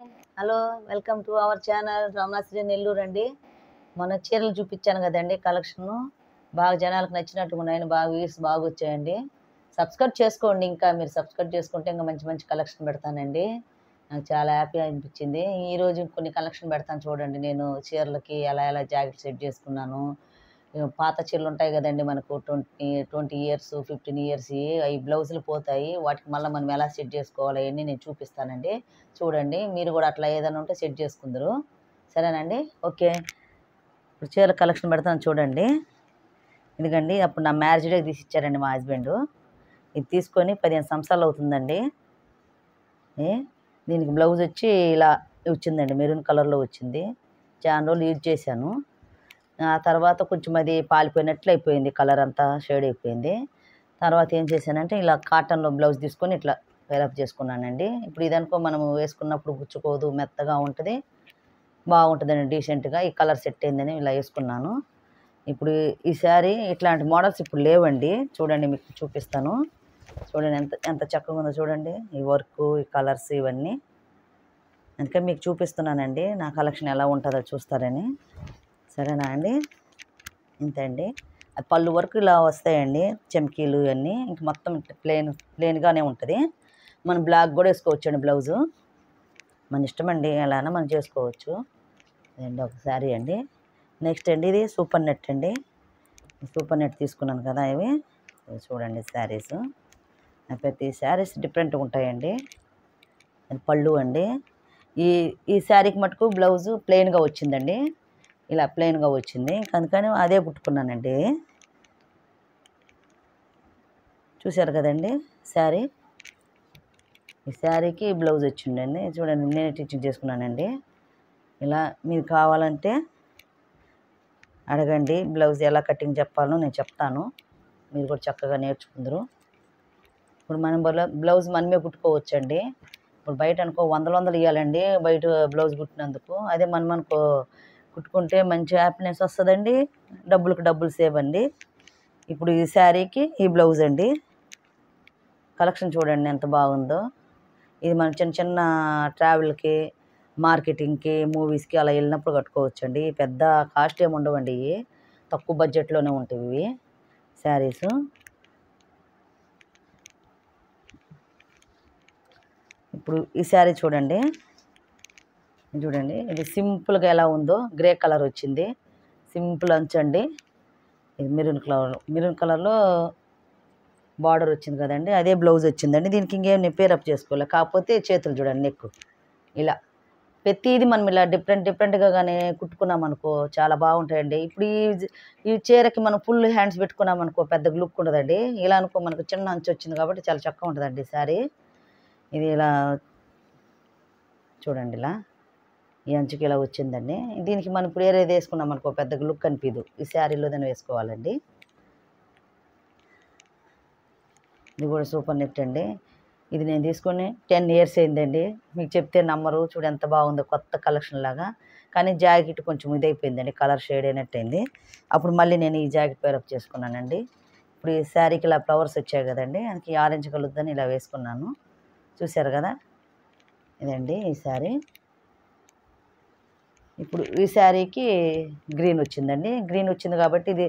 Hello, welcome to our channel Ramanasri Nellore అండి. మొన్న చీరలు చూపించాను కదండి, కలెక్షను బాగా జనాలకు నచ్చినట్టుగా ఉన్నాయని, బాగా వ్యూస్ బాగా వచ్చాయండి. సబ్స్క్రైబ్ చేసుకోండి, ఇంకా మీరు సబ్స్క్రైబ్ చేసుకుంటే ఇంకా మంచి మంచి కలెక్షన్ పెడతానండి. నాకు చాలా హ్యాపీగా అనిపించింది. ఈరోజు కొన్ని కలెక్షన్ పెడతాను చూడండి. నేను చీరలకి ఎలా ఎలా జాకెట్ సెట్ చేసుకున్నాను. పాత చీరలు ఉంటాయి కదండి మనకు 20 ఇయర్స్ 15 ఇయర్స్ అవి బ్లౌజులు పోతాయి. వాటికి మళ్ళీ మనం ఎలా సెట్ చేసుకోవాలి అవన్నీ నేను చూపిస్తానండి. చూడండి, మీరు కూడా అట్లా ఏదైనా ఉంటే సెట్ చేసుకుందరు. సరేనండి, ఓకే. ఇప్పుడు చీర కలెక్షన్ పెడతాను చూడండి. ఎందుకండి అప్పుడు నా మ్యారేజ్ డే తీసి ఇచ్చారండి మా హస్బెండ్. ఇది తీసుకొని 15 సంవత్సరాలు అవుతుందండి. దీనికి బ్లౌజ్ వచ్చి ఇలా వచ్చిందండి, మెరూన్ కలర్లో వచ్చింది. చాలా రోజులు యూజ్ చేశాను. ఆ తర్వాత కొంచెం అది పాలిపోయినట్లు అయిపోయింది, కలర్ అంతా షేడ్ అయిపోయింది. తర్వాత ఏం చేశానంటే ఇలా కాటన్లో బ్లౌజ్ తీసుకొని ఇట్లా పేరప్ చేసుకున్నానండి. ఇప్పుడు ఇదనుకో మనము వేసుకున్నప్పుడు గుచ్చుకోదు, మెత్తగా ఉంటుంది, బాగుంటుందండి డీసెంట్గా. ఈ కలర్ సెట్ అయిందని ఇలా వేసుకున్నాను. ఇప్పుడు ఈ శారీ ఇట్లాంటి మోడల్స్ ఇప్పుడు లేవండి. చూడండి, మీకు చూపిస్తాను. చూడండి ఎంత ఎంత చక్కగా ఉందో చూడండి, ఈ వర్క్, ఈ కలర్స్ ఇవన్నీ. అందుకని మీకు చూపిస్తున్నానండి నా కలెక్షన్ ఎలా ఉంటుందో చూస్తారని. సరేనా అండి, ఇంతే అండి. అది పళ్ళు వరకు ఇలా వస్తాయండి, చెమ్కీలు ఇవన్నీ. ఇంక మొత్తం ప్లెయిన్గానే ఉంటుంది. మనం బ్లాక్ కూడా వేసుకోవచ్చండి బ్లౌజు, మన ఇష్టం అండి, ఎలానా మనం చేసుకోవచ్చు. ఇదండి ఒక శారీ అండి. నెక్స్ట్ అండి, ఇది సూపర్ నెట్ అండి. సూపర్ నెట్ తీసుకున్నాను కదా, ఇవి చూడండి శారీస్. ప్రతి శారీస్ డిఫరెంట్గా ఉంటాయండి. అది పళ్ళు అండి. ఈ శారీకి మటుకు బ్లౌజు ప్లెయిన్గా వచ్చిందండి, ఇలా ప్లెయిన్గా వచ్చింది. అందుకని అదే కుట్టుకున్నానండి. చూశారు కదండి శారీ. ఈ శారీకి బ్లౌజ్ వచ్చిందండి. చూడండి, నేనే స్టిచ్చింగ్ చేసుకున్నానండి. ఇలా మీరు కావాలంటే అడగండి, బ్లౌజ్ ఎలా కటింగ్ చెప్పాలో నేను చెప్తాను. మీరు కూడా చక్కగా నేర్చుకుందరు. ఇప్పుడు మనం బ్లౌజ్ మనమే కుట్టుకోవచ్చండి. ఇప్పుడు బయట అనుకో వందలు ఇవ్వాలండి బయట బ్లౌజ్ కుట్టినందుకు. అదే మనం అనుకో కుట్టుకుంటే మంచి హ్యాపీనెస్ వస్తుందండి, డబ్బులకు డబ్బులు సేవ్ అండి. ఇప్పుడు ఈ శారీకి ఈ బ్లౌజ్ అండి. కలెక్షన్ చూడండి ఎంత బాగుందో. ఇది మనం చిన్న చిన్న ట్రావెల్కి, మార్కెటింగ్కి, మూవీస్కి అలా వెళ్ళినప్పుడు కట్టుకోవచ్చండి. పెద్ద కాస్ట్ ఏమి ఉండవండి, ఇవి తక్కువ బడ్జెట్లోనే ఉంటాయి ఇవి శారీసు. ఇప్పుడు ఈ శారీ చూడండి, చూడండి ఇది సింపుల్గా ఎలా ఉందో. గ్రే కలర్ వచ్చింది, సింపుల్ అంచండి. ఇది మెరూన్ కలర్లో బార్డర్ వచ్చింది కదండి, అదే బ్లౌజ్ వచ్చిందండి. దీనికి ఇంకేం పేరప్ చేసుకోవాలి. కాకపోతే చేతులు చూడండి, నెక్ ఇలా ప్రతిది మనం ఇలా డిఫరెంట్గా కానీ కుట్టుకున్నాం అనుకో చాలా బాగుంటాయండి. ఇప్పుడు ఈ చీరకి మనం ఫుల్ హ్యాండ్స్ పెట్టుకున్నాం అనుకో పెద్ద లుక్ ఉండదండి. ఇలా అనుకో మనకు చిన్న అంచు వచ్చింది కాబట్టి చాలా చక్కగా ఉంటుందండి శారీ. ఇది ఇలా చూడండి, ఇలా ఈ అంచుకి ఇలా వచ్చిందండి. దీనికి మనం ఇప్పుడు ఏరేది వేసుకున్నాం అనుకో పెద్దగా లుక్ అనిపించదు. ఈ శారీలోనే వేసుకోవాలండి. ఇది కూడా సూపర్ నెట్ అండి. ఇది నేను తీసుకొని 10 ఇయర్స్ అయిందండి. మీకు చెప్తే నమ్మరు. చూడు ఎంత బాగుందో, కొత్త కలెక్షన్ లాగా. కానీ జాకెట్ కొంచెం ఇదైపోయిందండి, కలర్ షేడ్ అయినట్టయింది. అప్పుడు మళ్ళీ నేను ఈ జాకెట్ పేరప్ చేసుకున్నానండి. ఇప్పుడు ఈ శారీకి ఇలా ఫ్లవర్స్ వచ్చాయి కదండి, అందుకే ఆరెంజ్ కలుద్దని ఇలా వేసుకున్నాను. చూశారు కదా, ఇదండి ఈ శారీ. ఇప్పుడు ఈ శారీకి గ్రీన్ వచ్చిందండి. గ్రీన్ వచ్చింది కాబట్టి ఇది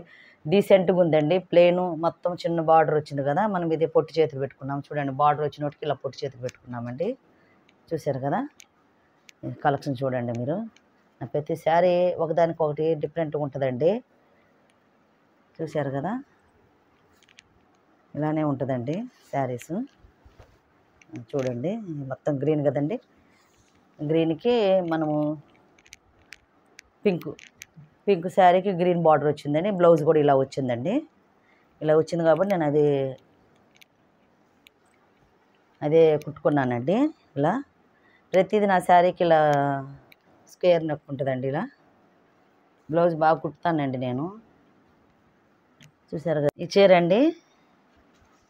డీసెంట్గా ఉందండి. ప్లెయిన్ మొత్తం చిన్న బార్డర్ వచ్చింది కదా, మనం ఇది పొట్టి చేతులు పెట్టుకున్నాం. చూడండి, బార్డర్ వచ్చినోటికి ఇలా పొట్టి చేతులు పెట్టుకున్నామండి. చూశారు కదా, కలెక్షన్ చూడండి మీరు. ప్రతి శారీ ఒకదానికొకటి డిఫరెంట్గా ఉంటుందండి. చూశారు కదా, ఇలానే ఉంటుందండి శారీస్. చూడండి మొత్తం గ్రీన్ కదండి. గ్రీన్కి మనము పింక్ శారీకి గ్రీన్ బార్డర్ వచ్చిందండి. బ్లౌజ్ కూడా ఇలా వచ్చిందండి. ఇలా వచ్చింది కాబట్టి నేను అదే కుట్టుకున్నానండి. ఇలా ప్రతిదీ నా శారీకి ఇలా స్క్వేర్ నెక్ ఉంటుందండి. ఇలా బ్లౌజ్ బాగా కుట్టుతానండి నేను. చూసారు కదా, ఈ చీర అండి.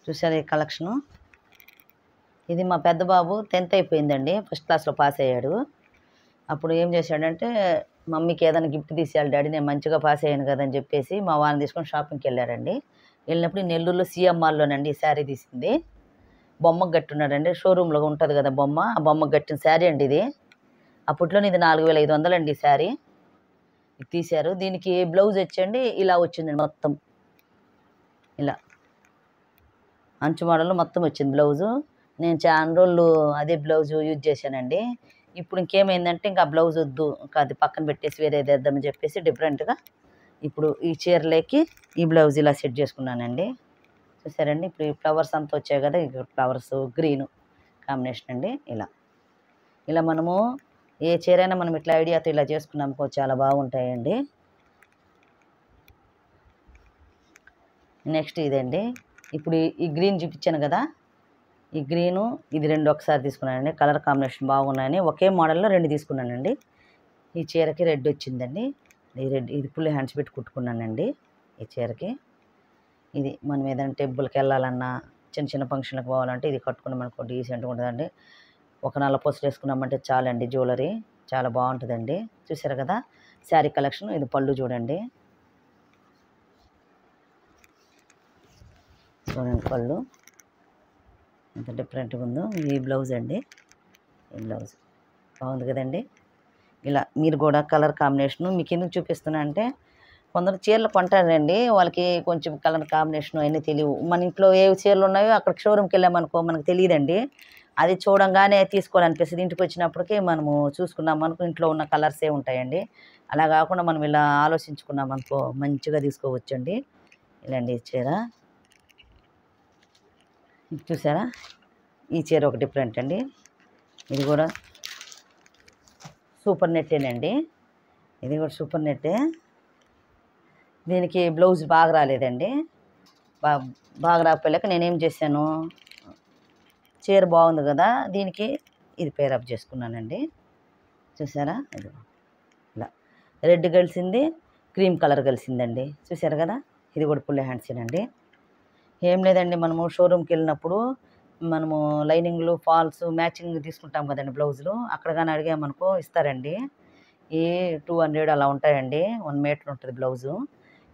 చూసారు ఈ కలెక్షను. ఇది మా పెద్ద బాబు 10th అయిపోయిందండి, ఫస్ట్ క్లాస్లో పాస్ అయ్యాడు. అప్పుడు ఏం చేశాడంటే, మమ్మీకి ఏదైనా గిఫ్ట్ తీసేయాలి డాడీ, నేను మంచిగా పాస్ అయ్యాను కదని చెప్పేసి మా వారిని తీసుకొని షాపింగ్కి వెళ్ళారండి. వెళ్ళినప్పుడు నెల్లూరులో సిఎంఆర్లోనండి ఈ శారీ తీసింది. బొమ్మకు కట్టున్నాడండి, షోరూంలో ఉంటుంది కదా బొమ్మ, ఆ బొమ్మకు కట్టిన శారీ అండి ఇది. అప్పట్లోనే ఇది 4500 అండి శారీ. ఇది తీశారు. దీనికి బ్లౌజ్ వచ్చండి ఇలా వచ్చిందండి మొత్తం. ఇలా అంచు మోడల్‌లో మొత్తం వచ్చింది బ్లౌజు. నేను చాలా రోజులు అదే బ్లౌజు యూజ్ చేశానండి. ఇప్పుడు ఇంకేమైందంటే ఇంకా బ్లౌజ్ వద్దు. ఇంకా అది పక్కన పెట్టేసి వేరేదేద్దామని చెప్పేసి డిఫరెంట్‌గా ఇప్పుడు ఈ చీరలేకి ఈ బ్లౌజ్ ఇలా సెట్ చేసుకున్నానండి. చూసారండి? ఇప్పుడు ఈ ఫ్లవర్స్ అంతా వచ్చాయి కదా! ఇగో ఫ్లవర్స్ గ్రీను కాంబినేషన్ అండి ఇలా. ఇలా మనము ఏ చీరైనా మనం ఇట్లా ఐడియాతో ఇలా చేసుకున్నామనుకో చాలా బాగుంటాయండి. నెక్స్ట్ ఇదండి. ఇప్పుడు ఈ గ్రీన్ చూపించాను కదా! ఈ గ్రీను ఇది 2 ఒకసారి తీసుకున్నానండి. కలర్ కాంబినేషన్ బాగున్నాయని ఒకే మోడల్‌లో 2 తీసుకున్నానండి. ఈ చీరకి రెడ్ వచ్చిందండి. ఈ రెడ్ ఇది ఫుల్ హ్యాండ్స్ పెట్టి కుట్టుకున్నానండి ఈ చీరకి. ఇది మనం ఏదైనా టెంపుల్‌కి వెళ్ళాలన్నా, చిన్న చిన్న ఫంక్షన్‌లకు పోవాలంటే ఇది కట్టుకున్నామనుకో డీసెంట్‌గా ఉంటదండి. ఒక నల్ల పూసలు వేసుకున్నామంటే చాలండి జ్యువెలరీ. చాలా బాగుంటదండి. చూసారు కదా! శారీ కలెక్షన్ ఇది పళ్ళు చూడండి. చూడండి పళ్ళు ఎంత డిఫరెంట్‌గా ఉందో. ఈ బ్లౌజ్ అండి. ఈ బ్లౌజ్ బాగుంది కదండీ! ఇలా మీరు కూడా కలర్ కాంబినేషను మీకెందుకు చూపిస్తున్నా అంటే కొందరు చీరలు కొంటారండి. వాళ్ళకి కొంచెం కలర్ కాంబినేషన్ అయన్నీ తెలియవు. మన ఇంట్లో ఏ చీరలు ఉన్నాయో అక్కడ షోరూమ్‌కి వెళ్ళామనుకో మనకు తెలీదండి. అది చూడంగానే తీసుకోవాలనిపిస్తది. ఇంటికొచ్చినప్పటికి మనము చూసుకున్నామనుకో ఇంట్లో ఉన్న కలర్సే ఉంటాయండి. అలా కాకుండా మనం ఇలా ఆలోచించుకున్నామనుకో మంచిగా తీసుకోవచ్చండి. ఇలాండి చీర. ఇది చూసారా? ఈ చీర ఒక డిఫరెంట్ అండి. ఇది కూడా సూపర్ నెట్టేనండి. ఇది కూడా సూపర్ నెట్టే. దీనికి బ్లౌజ్ బాగా రాలేదండి. బా బాగా రాకపోయాక నేనేం చేశాను, చీర బాగుంది కదా! దీనికి ఇది పేరప్ చేసుకున్నానండి. చూసారా? ఇదిగో ఇలా రెడ్ కలిసింది, క్రీమ్ కలర్ కలిసిందండి. చూసారు కదా! ఇది కూడా ఫుల్ హ్యాండ్సేనండి. ఏం లేదండి మనము షోరూమ్‌కి వెళ్ళినప్పుడు మనము లైనింగ్లు, ఫాల్స్ మ్యాచింగ్ తీసుకుంటాం కదండీ బ్లౌజులు. అక్కడ గాని అడిగామనుకో ఇస్తారండి. ఈ 200 అలా ఉంటాయండి. 1 మీటర్ ఉంటది బ్లౌజు.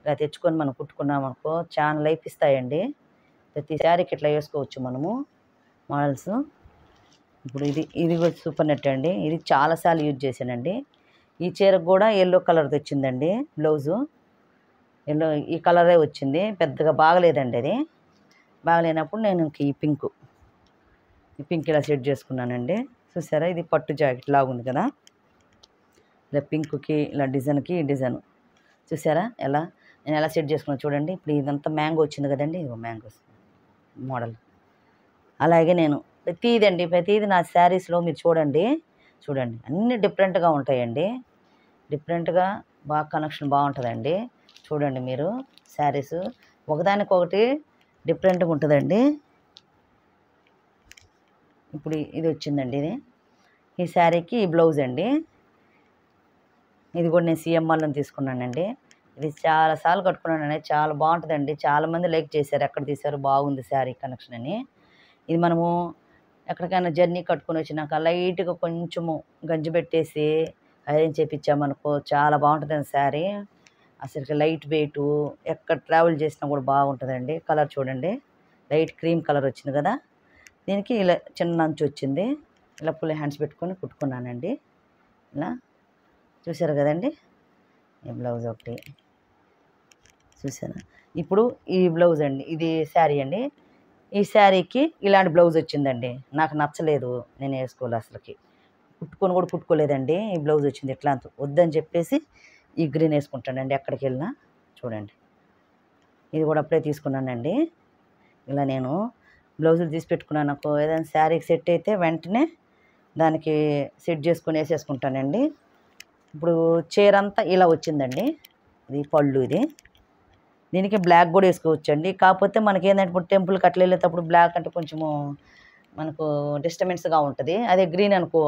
ఇలా తెచ్చుకొని మనం కుట్టుకున్నామనుకో చాలా లైఫ్ ఇస్తాయండి. ప్రతి శారీకి ఇట్లా వేసుకోవచ్చు మనము మోడల్స్. ఇప్పుడు ఇది కూడా సూపర్ నెట్ అండి. ఇది చాలా సార్లు యూజ్ చేశానండి. ఈ చీరకు కూడా యెల్లో కలర్‌ది వచ్చిందండి బ్లౌజు. యెల్లో ఈ కలరే వచ్చింది. పెద్దగా బాగలేదండి అది. బాగలేనప్పుడు నేను ఇంక ఈ పింక్ ఇలా సెట్ చేసుకున్నానండి. చూసారా? ఇది పట్టు జాకెట్ లాగుంది కదా! ఇలా పింక్‌కి ఇలా డిజైన్‌కి డిజైన్. చూసారా ఎలా? నేను ఎలా సెట్ చేసుకున్నానో చూడండి. ఇప్పుడు ఇదంతా మ్యాంగో వచ్చింది కదండీ! ఇదిగో మ్యాంగోస్ మోడల్. అలాగే నేను ప్రతీది నా శారీస్‌లో మీరు చూడండి. చూడండి అన్నీ డిఫరెంట్‌గా ఉంటాయండి. డిఫరెంట్‌గా బాగా కనెక్షన్ బాగుంటదండి. చూడండి మీరు శారీస్ ఒకదానికొకటి డిఫరెంట్‌గా ఉంటదండి. ఇప్పుడు ఇది వచ్చిందండి ఇది. ఈ శారీకి ఈ బ్లౌజ్ అండి. ఇది కూడా నేను సీఎంఆర్‌లోనే తీసుకున్నానండి. ఇది చాలా సార్లు కట్టుకున్నానండి. చాలా బాగుంటదండి. చాలామంది లైక్ చేశారు. ఎక్కడ తీశారు బాగుంది శారీ కలెక్షన్ అని. ఇది మనము ఎక్కడికైనా జర్నీ కట్టుకొని వచ్చినాక లైట్‌గా కొంచెము గంజి పెట్టేసి ఐరన్ చేపిచ్చామనుకో చాలా బాగుంటదండి శారీ. అసలుకి లైట్ వెయిటు ఎక్కడ ట్రావెల్ చేసినా కూడా బాగుంటదండి. కలర్ చూడండి. లైట్ క్రీమ్ కలర్ వచ్చింది కదా! దీనికి ఇలా చిన్న అంచు వచ్చింది. ఇలా ఫుల్ హ్యాండ్స్ పెట్టుకొని కుట్టుకున్నానండి. ఇలా చూసారు కదండీ! ఈ బ్లౌజ్ ఒకటి చూసారా? ఇప్పుడు ఈ బ్లౌజ్ అండి. ఇది శారీ అండి. ఈ శారీకి ఇలాంటి బ్లౌజ్ వచ్చిందండి. నాకు నచ్చలేదు. నేను వేసుకోలే అసలకి. కుట్టుకొని కూడా కుట్టుకోలేదండి. ఈ బ్లౌజ్ వచ్చింది ఇట్లా వద్దని చెప్పేసి ఈ గ్రీన్ వేసుకుంటానండి ఎక్కడికి వెళ్ళినా. చూడండి ఇది కూడా అప్పుడే తీసుకున్నానండి. ఇలా నేను బ్లౌజులు తీసి పెట్టుకున్నాననుకో ఏదైనా శారీకి సెట్ అయితే వెంటనే దానికి సెట్ చేసుకొని వేసేసుకుంటానండి. ఇప్పుడు చీర అంతా ఇలా వచ్చిందండి. ఇది పళ్ళు ఇది. దీనికి బ్లాక్ కూడా వేసుకోవచ్చండి. కాకపోతే మనకేందంటే ఇప్పుడు టెంపుల్‌కి అట్లా వెళ్ళేటప్పుడు బ్లాక్ అంటే కొంచెము మనకు డిస్టర్బెన్స్‌గా ఉంటది. అదే గ్రీన్ అనుకో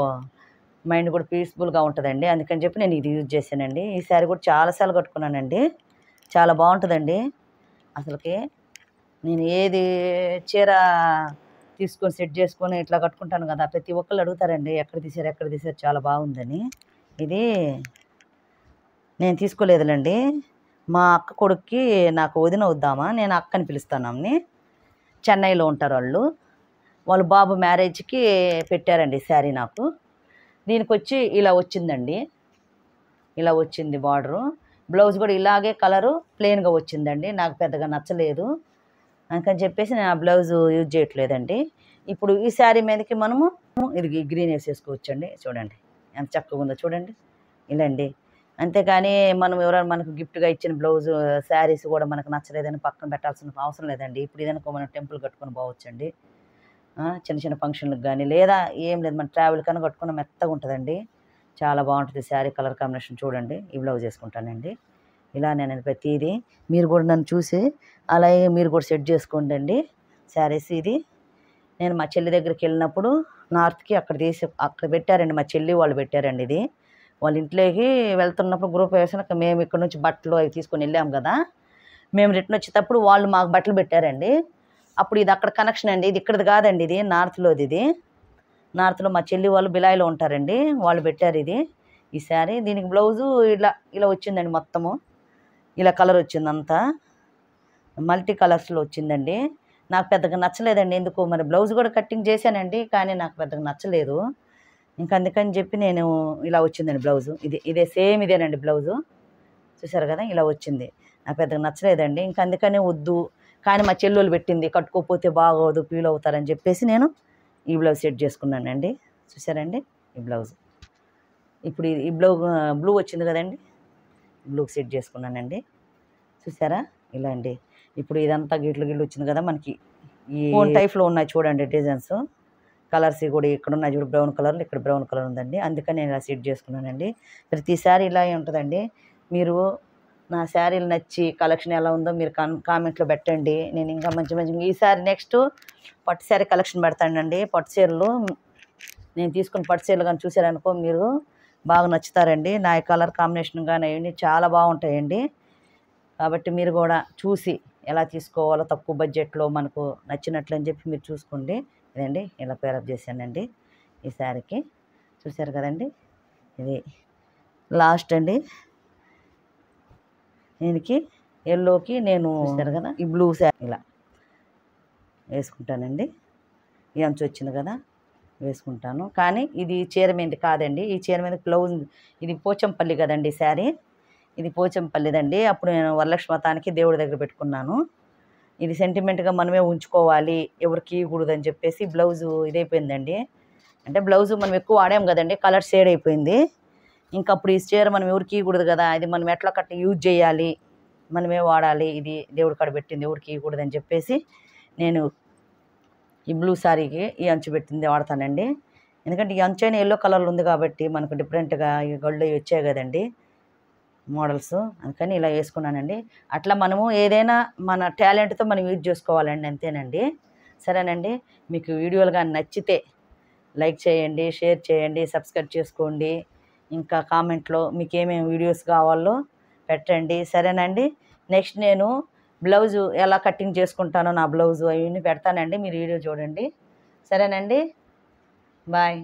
మైండ్ కూడా పీస్‌ఫుల్‌గా ఉంటదండి. అందుకని చెప్పి నేను ఇది యూజ్ చేశానండి. ఈ శారీ కూడా చాలా సార్లు కట్టుకున్నానండి. చాలా బాగుంటదండి. అసలకి నేను ఏది చీర తీసుకొని సెట్ చేసుకొని ఇట్లా కట్టుకుంటాను కదా! ప్రతి ఒక్కళ్ళు అడుగుతారండి. ఎక్కడ తీశారు చాలా బాగుందని. ఇది నేను తీసుకోలేదులెండి. మా అక్క కొడుక్కి నాకు వదిన అవుద్దామా నేను అక్కని పిలుస్తాను ఆమెని. చెన్నైలో ఉంటారు వాళ్ళు. వాళ్ళ బాబు మ్యారేజ్‌కి పెట్టారండి శారీ నాకు. దీనికి వచ్చి ఇలా వచ్చిందండి, ఇలా వచ్చింది బార్డరు. బ్లౌజ్ కూడా ఇలాగే కలరు ప్లెయిన్గా వచ్చిందండి, నాకు పెద్దగా నచ్చలేదు, అందుకని చెప్పేసి నేను ఆ బ్లౌజు యూజ్ చేయట్లేదండి. ఇప్పుడు ఈ శారీ మీదకి మనము ఇది గ్రీన్ వేసేసుకోవచ్చండి. చూడండి ఎంత చక్కగా ఉందో చూడండి, ఇలా అండి. అంతేకాని మనం ఎవరైనా మనకు గిఫ్ట్గా ఇచ్చిన బ్లౌజు శారీస్ కూడా మనకు నచ్చలేదని పక్కన పెట్టాల్సిన అవసరం లేదండి. ఇప్పుడు ఇదనుకో మనం టెంపుల్ కట్టుకొని పోవచ్చండి, చిన్న చిన్న ఫంక్షన్లకు కానీ, లేదా ఏం లేదు మన ట్రావెల్ కన్నా కట్టుకున్న మెత్తగా ఉంటుందండి, చాలా బాగుంటుంది శారీ కలర్ కాంబినేషన్. చూడండి ఈ బ్లౌజ్ వేసుకుంటానండి, ఇలా నేను ప్రతిదీ మీరు కూడా నన్ను చూసి అలాగే మీరు కూడా సెట్ చేసుకోండి అండి శారీస్. ఇది నేను మా చెల్లి దగ్గరికి వెళ్ళినప్పుడు నార్త్కి అక్కడ పెట్టారండి, మా చెల్లి వాళ్ళు పెట్టారండి. ఇది వాళ్ళ ఇంట్లోకి వెళ్తున్నప్పుడు గ్రూప్ వేసాక మేము ఇక్కడ నుంచి బట్టలు అవి తీసుకొని వెళ్ళాం కదా, మేము రిటర్న్ వచ్చేటప్పుడు వాళ్ళు మాకు బట్టలు పెట్టారండి. అప్పుడు ఇది అక్కడ కనెక్షన్ అండి, ఇది ఇక్కడది కాదండి, ఇది నార్త్లోది. ఇది నార్త్లో మా చెల్లి వాళ్ళు బిలాయిలో ఉంటారండి, వాళ్ళు పెట్టారు ఇది ఈ శారీ. దీనికి బ్లౌజు ఇలా వచ్చిందండి, మొత్తము ఇలా కలర్ వచ్చింది, అంతా మల్టీ కలర్స్లో వచ్చిందండి. నాకు పెద్దగా నచ్చలేదండి, ఎందుకు మరి బ్లౌజ్ కూడా కటింగ్ చేశానండి, కానీ నాకు పెద్దగా నచ్చలేదు. ఇంకా అందుకని చెప్పి నేను ఇలా వచ్చిందండి బ్లౌజు. ఇదే సేమ్ ఇదేనండి బ్లౌజు, చూసారు కదా ఇలా వచ్చింది, నాకు పెద్దగా నచ్చలేదండి. ఇంకా అందుకనే వద్దు, కానీ మా చెల్లెళ్ళు పెట్టింది కట్టుకోకపోతే బాగోదు ఫీల్ అవుతారని చెప్పేసి నేను ఈ బ్లౌజ్ సెట్ చేసుకున్నానండి. చూసారండి ఈ బ్లౌజ్. ఇప్పుడు ఈ బ్లూ వచ్చింది కదండి, బ్లూకి సెట్ చేసుకున్నానండి, చూసారా ఇలా అండి. ఇప్పుడు ఇదంతా గిట్లు వచ్చింది కదా మనకి, ఈ టైప్లో ఉన్నాయి చూడండి డిజైన్స్, కలర్స్ కూడా ఇక్కడ ఉన్నాయి చూడు, బ్రౌన్ కలర్లో ఇక్కడ బ్రౌన్ కలర్ ఉందండి, అందుకని నేను ఇలా సెట్ చేసుకున్నానండి. ప్రతిసారి ఇలాగే ఉంటుందండి. మీరు నా శారీలు నచ్చి కలెక్షన్ ఎలా ఉందో మీరు కామెంట్లో పెట్టండి, నేను ఇంకా మంచి ఈసారి నెక్స్ట్ పట్టు శారీ కలెక్షన్ పెడతానండి. పట్టు చీరలు నేను తీసుకున్న పట్టు చీరలు కానీ చూసారనుకో మీరు బాగా నచ్చుతారండి, నా కలర్ కాంబినేషన్ కానీ అవన్నీ చాలా బాగుంటాయండి. కాబట్టి మీరు కూడా చూసి ఎలా తీసుకోవాలో తక్కువ బడ్జెట్లో మనకు నచ్చినట్లు అని చెప్పి మీరు చూసుకోండి. ఇదండి ఇలా పేరప్ చేశానండి ఈ శారీకి, చూసారు కదండి. ఇది లాస్ట్ అండి, దీనికి ఎల్లోకి నేను చూసారు కదా ఈ బ్లూ శారీ ఇలా వేసుకుంటానండి. ఈ అంచు వచ్చింది కదా వేసుకుంటాను, కానీ ఇది చీర మీద కాదండి, ఈ చీర మీద బ్లౌజ్ ఇది పోచంపల్లి కదండి శారీ, ఇది పోచంపల్లిదండి. అప్పుడు నేను వరలక్ష్మి వ్రతానికి దేవుడి దగ్గర పెట్టుకున్నాను. ఇది సెంటిమెంట్గా మనమే ఉంచుకోవాలి, ఎవరికి ఇవ్వకూడదు అని చెప్పేసి బ్లౌజు ఇదైపోయిందండి. అంటే బ్లౌజు మనం ఎక్కువ వాడాం కదండి, కలర్ షేడ్ అయిపోయింది. ఇంకా అప్పుడు ఈ చీర మనం ఎవరికి ఇవ్వకూడదు కదా, ఇది మనం ఎట్లా కట్టి యూజ్ చేయాలి, మనమే వాడాలి, ఇది దేవుడి కాడ పెట్టింది ఎవరికి ఇవ్వకూడదు అని చెప్పేసి నేను ఈ బ్లూ శారీకి ఈ అంచు పెట్టింది వాడతానండి. ఎందుకంటే ఈ అంచు అయినా ఎల్లో కలర్లో ఉంది కాబట్టి మనకు డిఫరెంట్గా ఈ గళ్ళు వచ్చాయి కదండి మోడల్స్, అందుకని ఇలా వేసుకున్నానండి. అట్లా మనము ఏదైనా మన టాలెంట్తో మనం యూజ్ చేసుకోవాలండి, అంతేనండి. సరేనండి, మీకు వీడియోలు కానీ నచ్చితే లైక్ చేయండి, షేర్ చేయండి, సబ్స్క్రైబ్ చేసుకోండి. ఇంకా కామెంట్లో మీకు ఏమేమి వీడియోస్ కావాలో పెట్టండి, సరేనండి. నెక్స్ట్ నేను బ్లౌజు ఎలా కటింగ్ చేసుకుంటానో నా బ్లౌజు అవన్నీ పెడతానండి, మీరు వీడియో చూడండి, సరేనండి. బాయ్.